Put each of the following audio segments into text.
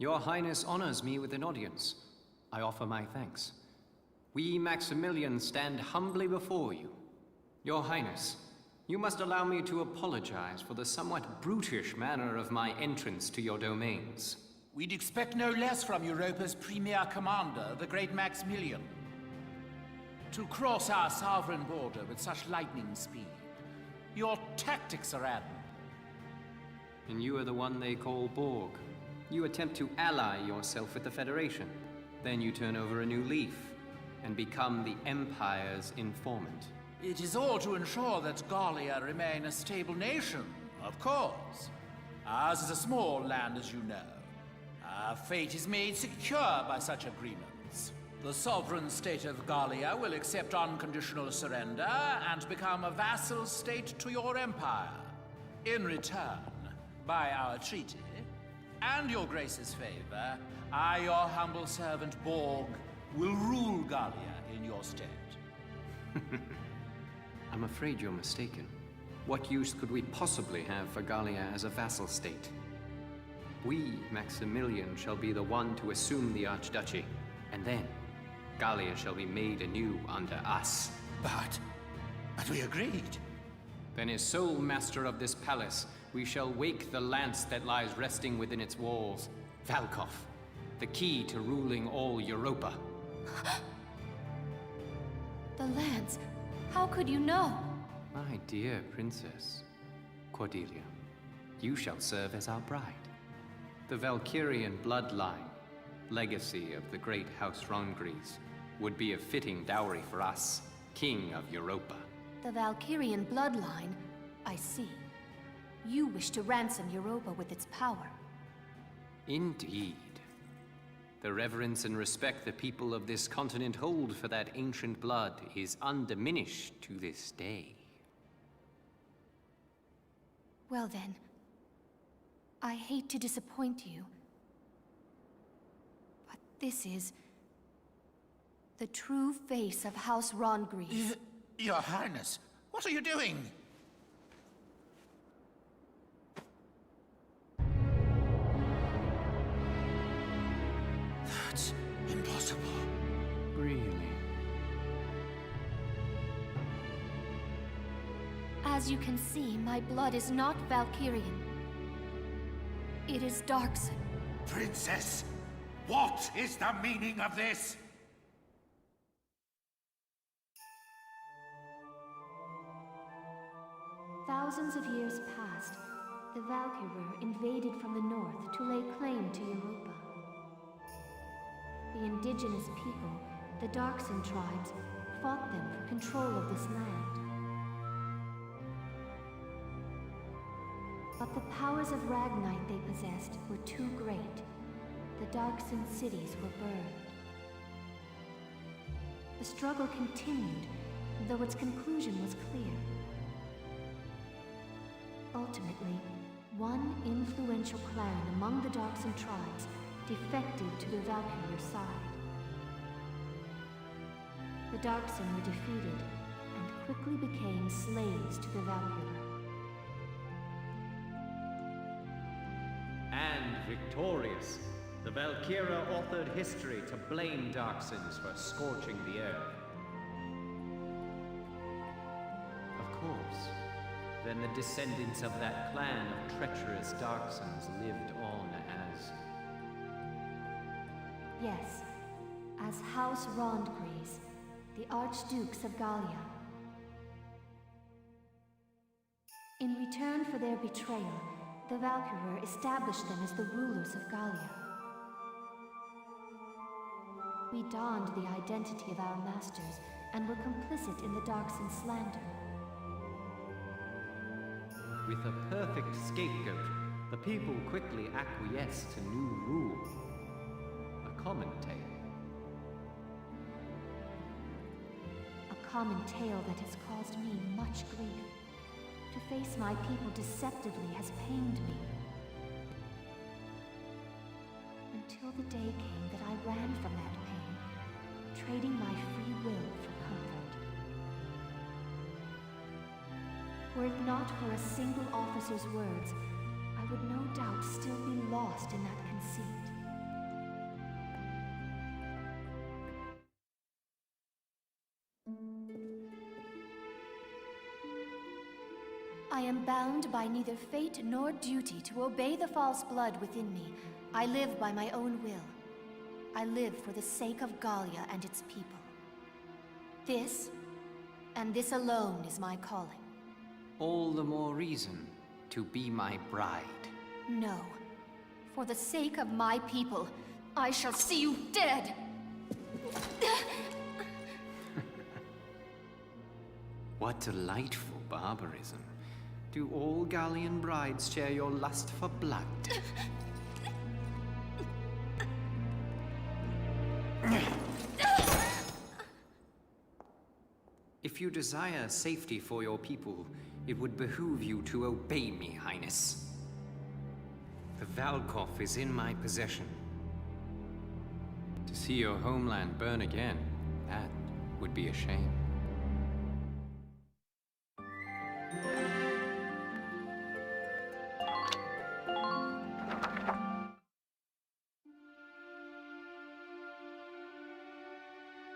Your Highness honors me with an audience. I offer my thanks. We Maximilians stand humbly before you. Your Highness, you must allow me to apologize for the somewhat brutish manner of my entrance to your domains. We'd expect no less from Europa's premier commander, the great Maximilian. To cross our sovereign border with such lightning speed. Your tactics are admirable. And you are the one they call Borg. You attempt to ally yourself with the Federation. Then you turn over a new leaf and become the Empire's informant. It is all to ensure that Gallia remain a stable nation, of course. Ours is a small land, as you know. Our fate is made secure by such agreements. The sovereign state of Gallia will accept unconditional surrender and become a vassal state to your empire. In return, by our treaty, and your grace's favor, I, your humble servant Borg, will rule Gallia in your stead. I'm afraid you're mistaken. What use could we possibly have for Gallia as a vassal state? We, Maximilian, shall be the one to assume the Archduchy, and then Gallia shall be made anew under us. But we agreed. Then as sole master of this palace, we shall wake the lance that lies resting within its walls. Valkov, the key to ruling all Europa. The lance? How could you know? My dear princess, Cordelia, you shall serve as our bride. The Valkyrian bloodline, legacy of the great House Rongries, would be a fitting dowry for us, King of Europa. The Valkyrian bloodline? I see. You wish to ransom Europa with its power. Indeed. The reverence and respect the people of this continent hold for that ancient blood is undiminished to this day. Well then, I hate to disappoint you, but this is the true face of House Rongries. Your Highness, what are you doing? That's impossible. Really? As you can see, my blood is not Valkyrian. It is Darkson. Princess, what is the meaning of this? Thousands of years past, the Valkyrie invaded from the north to lay claim to Europa. The indigenous people, the Darkson tribes, fought them for control of this land. But the powers of Ragnite they possessed were too great. The Darkson cities were burned. The struggle continued, though its conclusion was clear. Ultimately, one influential clan among the Darkson tribes defected to the Valkyria side. The Darkson were defeated and quickly became slaves to the Valkyria. And victorious, the Valkyria authored history to blame Darksons for scorching the earth. Of course, then the descendants of that clan of treacherous Darksons lived on as... Yes, as House Rongries, the Archdukes of Gallia. In return for their betrayal, the Valkyrie established them as the rulers of Gallia. We donned the identity of our masters and were complicit in the Darkson slander. With a perfect scapegoat, the people quickly acquiesced to new rule. A common tale. A common tale that has caused me much grief. To face my people deceptively has pained me. Until the day came that I ran from that pain, trading my free will for comfort. Were it not for a single officer's words, I would no doubt still be lost in that conceit. I am bound by neither fate nor duty to obey the false blood within me. I live by my own will. I live for the sake of Gallia and its people. This, and this alone, is my calling. All the more reason to be my bride. No. For the sake of my people, I shall see you dead! What delightful barbarism. Do all Gallian brides share your lust for blood? If you desire safety for your people, it would behoove you to obey me, Highness. The Valkov is in my possession. To see your homeland burn again, that would be a shame.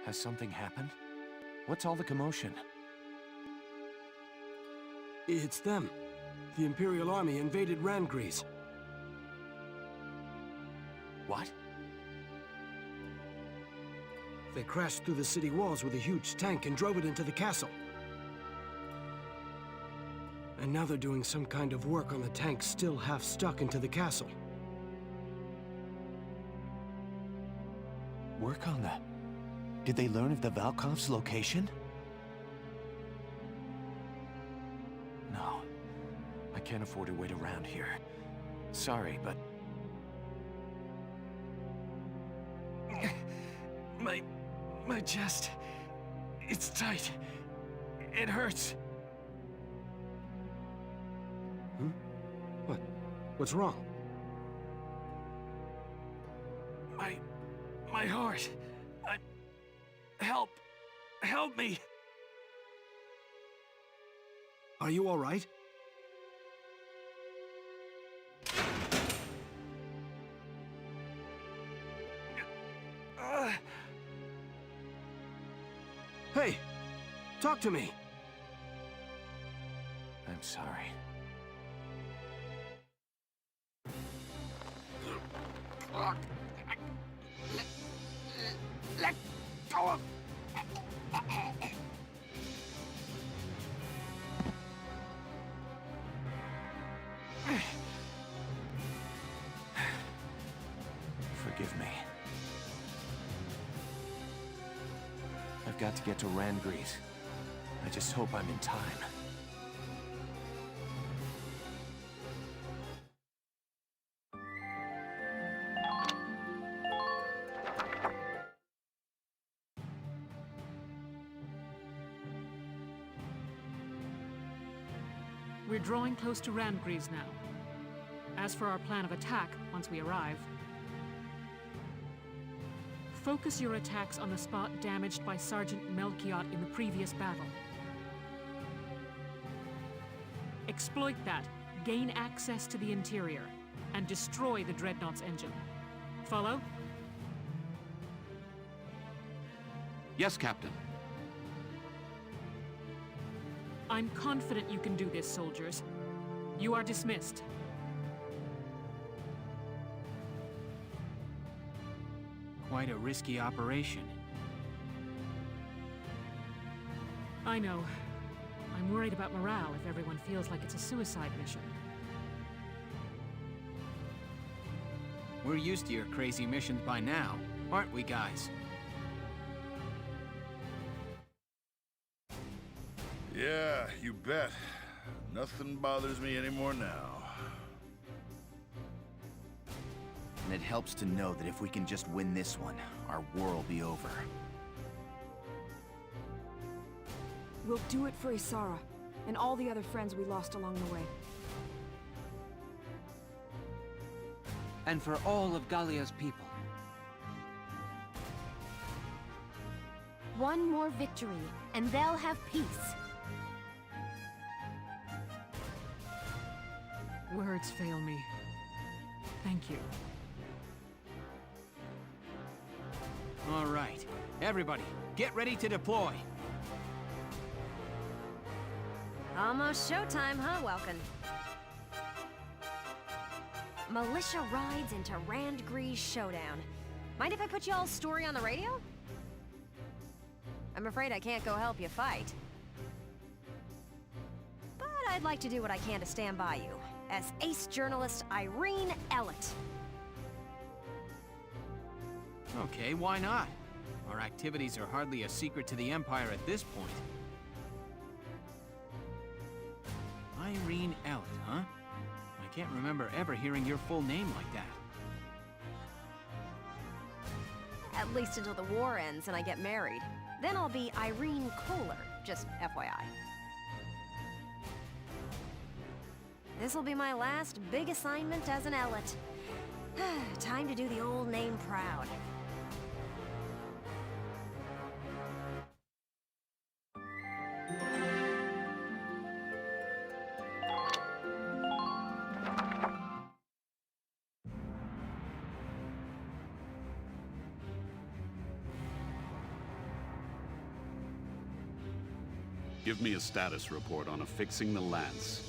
Has something happened? What's all the commotion? It's them. The Imperial Army invaded Rangries. What? They crashed through the city walls with a huge tank and drove it into the castle. And now they're doing some kind of work on the tank still half stuck into the castle. Work on that? Did they learn of the Valkov's location? No. I can't afford to wait around here. Sorry, but... My chest... It's tight. It hurts. What's wrong? My heart... Help me! Are you all right? Hey! Talk to me! I'm sorry. Let go of... Forgive me. I've got to get to Rangries. I just hope I'm in time. We're drawing close to Rangries now. As for our plan of attack, once we arrive, focus your attacks on the spot damaged by Sergeant Melchiot in the previous battle. Exploit that, gain access to the interior, and destroy the Dreadnought's engine. Follow? Yes, Captain. I'm confident you can do this, soldiers. You are dismissed. Quite a risky operation. I know. I'm worried about morale if everyone feels like it's a suicide mission. We're used to your crazy missions by now, aren't we, guys? Yeah, you bet. Nothing bothers me anymore now. And it helps to know that if we can just win this one, our war will be over. We'll do it for Isara, and all the other friends we lost along the way. And for all of Gallia's people. One more victory, and they'll have peace. Words fail me. Thank you. All right. Everybody, get ready to deploy. Almost showtime, huh, Welkin? Militia rides into Randgree's showdown. Mind if I put y'all's story on the radio? I'm afraid I can't go help you fight. But I'd like to do what I can to stand by you, as ace journalist Irene Ellett. Okay, why not? Our activities are hardly a secret to the Empire at this point. Irene Ellett, huh? I can't remember ever hearing your full name like that. At least until the war ends and I get married. Then I'll be Irene Kohler, just FYI. This'll be my last big assignment as an Ellett. Time to do the old name proud. Give me a status report on affixing the lance.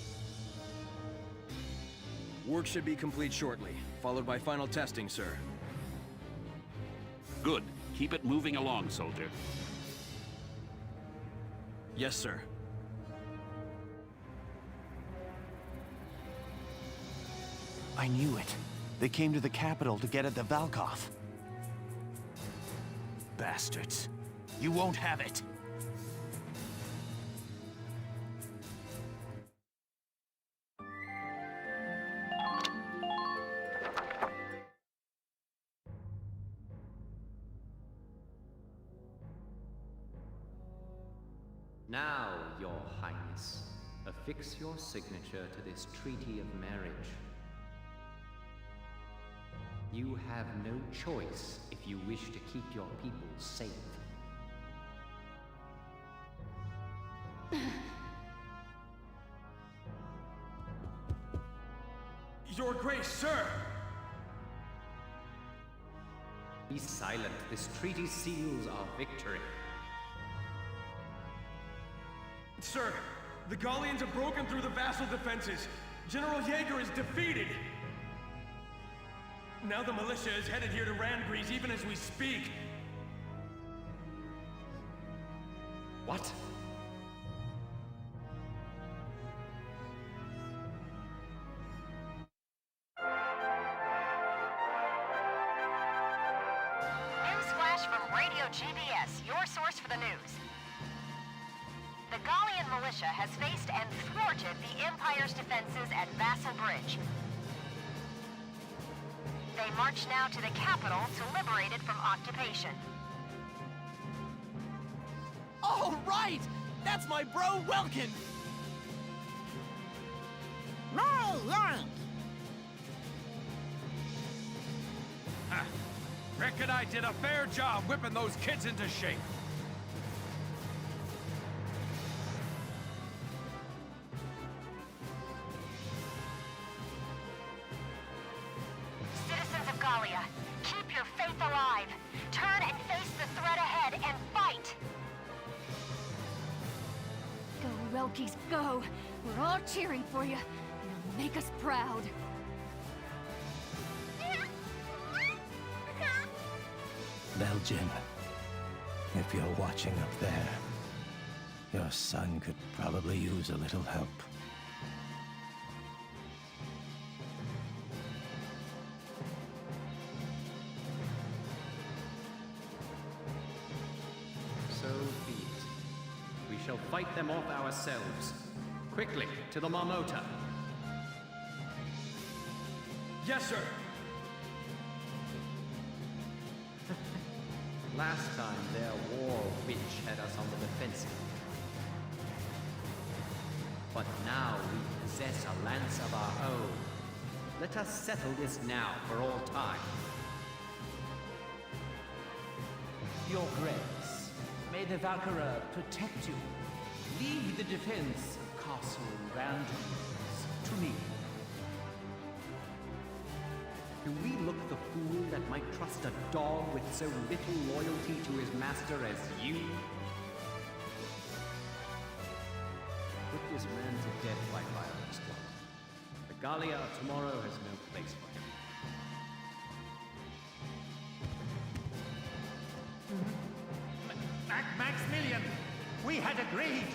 Work should be complete shortly, followed by final testing, sir. Good. Keep it moving along, soldier. Yes, sir. I knew it. They came to the capital to get at the Valkoth. Bastards. You won't have it. Now, Your Highness, affix your signature to this treaty of marriage. You have no choice if you wish to keep your people safe. Your Grace, sir! Be silent. This treaty seals our victory. Sir, the Gallians have broken through the vassal defenses. General Jaeger is defeated. Now the militia is headed here to Randgree's even as we speak. What? Newsflash from Radio GBS, your source for the news. The Gallian militia has faced and thwarted the Empire's defenses at Vassal Bridge. They march now to the capital to liberate it from occupation. Oh, right! That's my bro, Welkin! My yank! Reckon I did a fair job whipping those kids into shape. Citizens of Gallia, keep your faith alive. Turn and face the threat ahead and fight! Go, Relkies, go! We're all cheering for you. You'll make us proud. Belgian, if you're watching up there, your son could probably use a little help. So be it. We shall fight them off ourselves. Quickly, to the Marmota. Yes, sir. Last time, their war witch had us on the defensive. But now we possess a lance of our own. Let us settle this now for all time. Your Grace, may the Valkyria protect you. Leave the defense of Castle Randgree's to me. Do we look the fool that might trust a dog with so little loyalty to his master as you? Put is ran to death by fireworks club. The Gallia of tomorrow has no place for him. Maximilian, we had agreed.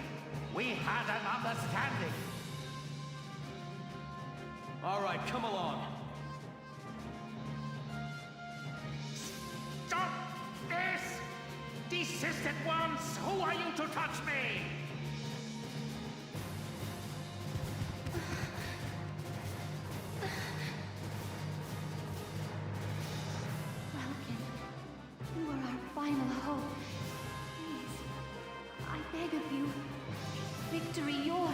We had an understanding. All right, come along. Stop this! Desist at once! Who are you to touch me? Welkin, you are our final hope. Please, I beg of you, victory yours.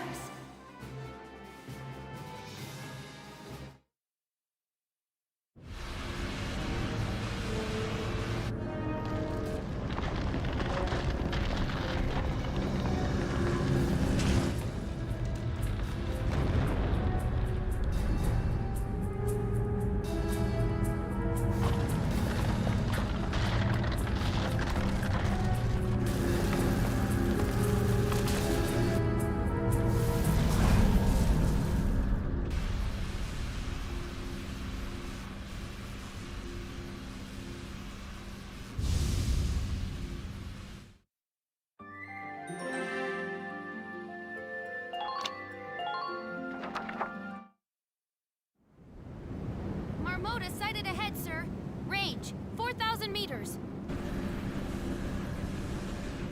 Marmota sighted ahead, sir. Range, 4,000 meters.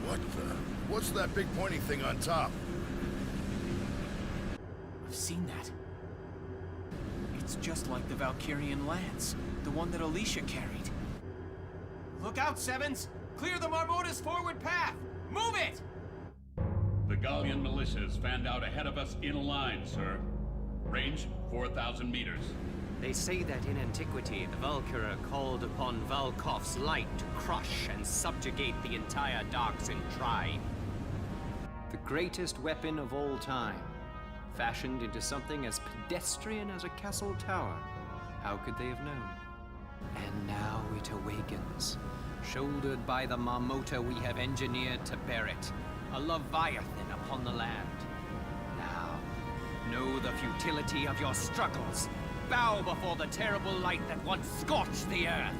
What the? What's that big pointy thing on top? I've seen that. It's just like the Valkyrian lance, the one that Alicia carried. Look out, Sevens! Clear the Marmota's forward path! Move it! The Gallian militia is fanned out ahead of us in a line, sir. Range, 4,000 meters. They say that in antiquity, the Valkyria called upon Valkov's light to crush and subjugate the entire Darkson tribe. The greatest weapon of all time, fashioned into something as pedestrian as a castle tower. How could they have known? And now it awakens, shouldered by the Marmota we have engineered to bear it, a Leviathan upon the land. Now, know the futility of your struggles. Bow before the terrible light that once scorched the earth.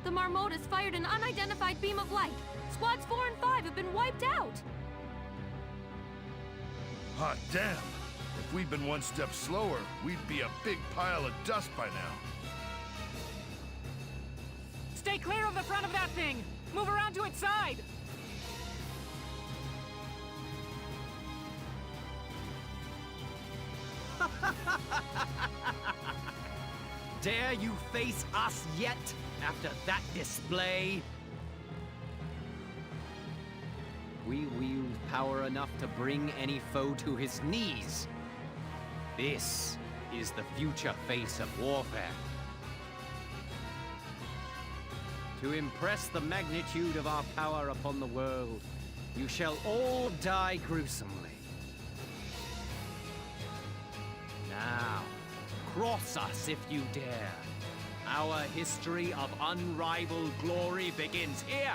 The Marmotas fired an unidentified beam of light. Squads 4 and 5 have been wiped out. Hot damn! If we'd been one step slower, we'd be a big pile of dust by now. Stay clear of the front of that thing! Move around to its side! Dare you face us yet, after that display? We wield power enough to bring any foe to his knees. This is the future face of warfare. To impress the magnitude of our power upon the world, you shall all die gruesomely. Now, cross us if you dare. Our history of unrivaled glory begins here.